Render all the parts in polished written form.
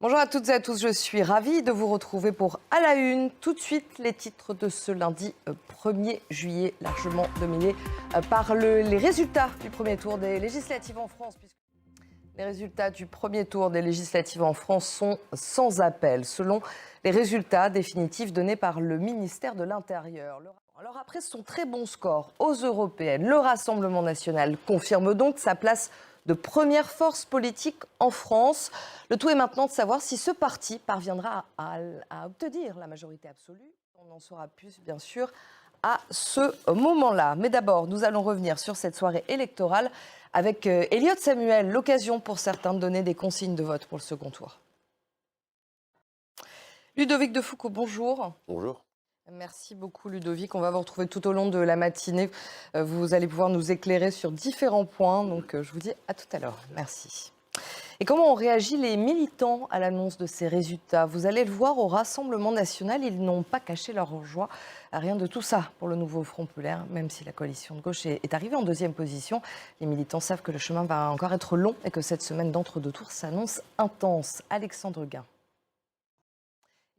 Bonjour à toutes et à tous, je suis ravie de vous retrouver pour À la Une. Tout de suite, les titres de ce lundi 1er juillet, largement dominés par les résultats du premier tour des législatives en France. Les résultats du premier tour des législatives en France sont sans appel, selon les résultats définitifs donnés par le ministère de l'Intérieur. Alors après son très bon score aux européennes, le Rassemblement national confirme donc sa place de première force politique en France. Le tout est maintenant de savoir si ce parti parviendra à obtenir la majorité absolue. On en saura plus, bien sûr, à ce moment-là. Mais d'abord, nous allons revenir sur cette soirée électorale avec Elliott Samuel, l'occasion pour certains de donner des consignes de vote pour le second tour. Ludovic Defoucauld, bonjour. Bonjour. Merci beaucoup Ludovic, on va vous retrouver tout au long de la matinée. Vous allez pouvoir nous éclairer sur différents points, donc je vous dis à tout à l'heure. Merci. Et comment ont réagi les militants à l'annonce de ces résultats? Vous allez le voir au Rassemblement national, ils n'ont pas caché leur joie. Rien de tout ça pour le nouveau Front populaire, même si la coalition de gauche est arrivée en deuxième position. Les militants savent que le chemin va encore être long et que cette semaine d'entre-deux tours s'annonce intense. Alexandre Guin.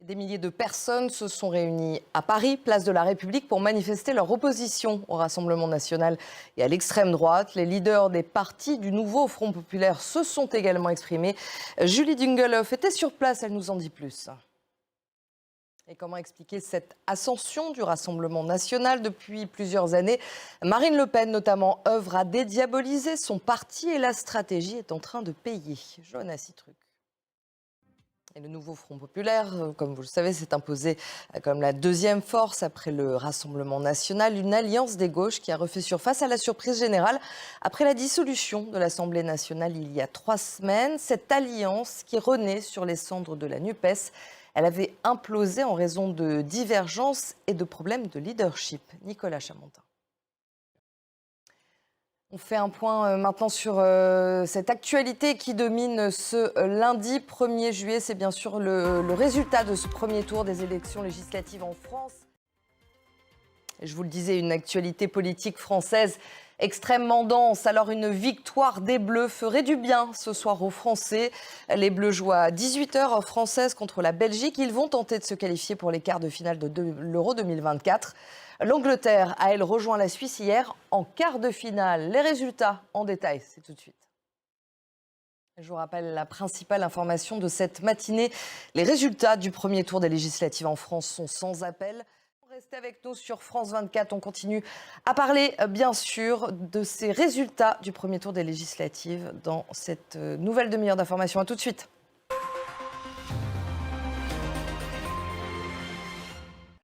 Des milliers de personnes se sont réunies à Paris, place de la République, pour manifester leur opposition au Rassemblement national et à l'extrême droite. Les leaders des partis du nouveau Front populaire se sont également exprimés. Julie Dungeloff était sur place, elle nous en dit plus. Et comment expliquer cette ascension du Rassemblement national depuis plusieurs années? Marine Le Pen, notamment, œuvre à dédiaboliser son parti et la stratégie est en train de payer. Johanna Citruc. Et le nouveau Front populaire, comme vous le savez, s'est imposé comme la deuxième force après le Rassemblement national, une alliance des gauches qui a refait surface à la surprise générale après la dissolution de l'Assemblée nationale il y a 3 semaines. Cette alliance qui renaît sur les cendres de la NUPES, elle avait implosé en raison de divergences et de problèmes de leadership. Nicolas Chamontin. On fait un point maintenant sur cette actualité qui domine ce lundi 1er juillet. C'est bien sûr le résultat de ce premier tour des élections législatives en France. Et je vous le disais, une actualité politique française extrêmement dense. Alors une victoire des Bleus ferait du bien ce soir aux Français. Les Bleus jouent à 18h française contre la Belgique. Ils vont tenter de se qualifier pour les quarts de finale de l'Euro 2024. L'Angleterre a, elle, rejoint la Suisse hier en quart de finale. Les résultats en détail, c'est tout de suite. Je vous rappelle la principale information de cette matinée. Les résultats du premier tour des législatives en France sont sans appel. Restez avec nous sur France 24. On continue à parler, bien sûr, de ces résultats du premier tour des législatives dans cette nouvelle demi-heure d'information. À tout de suite.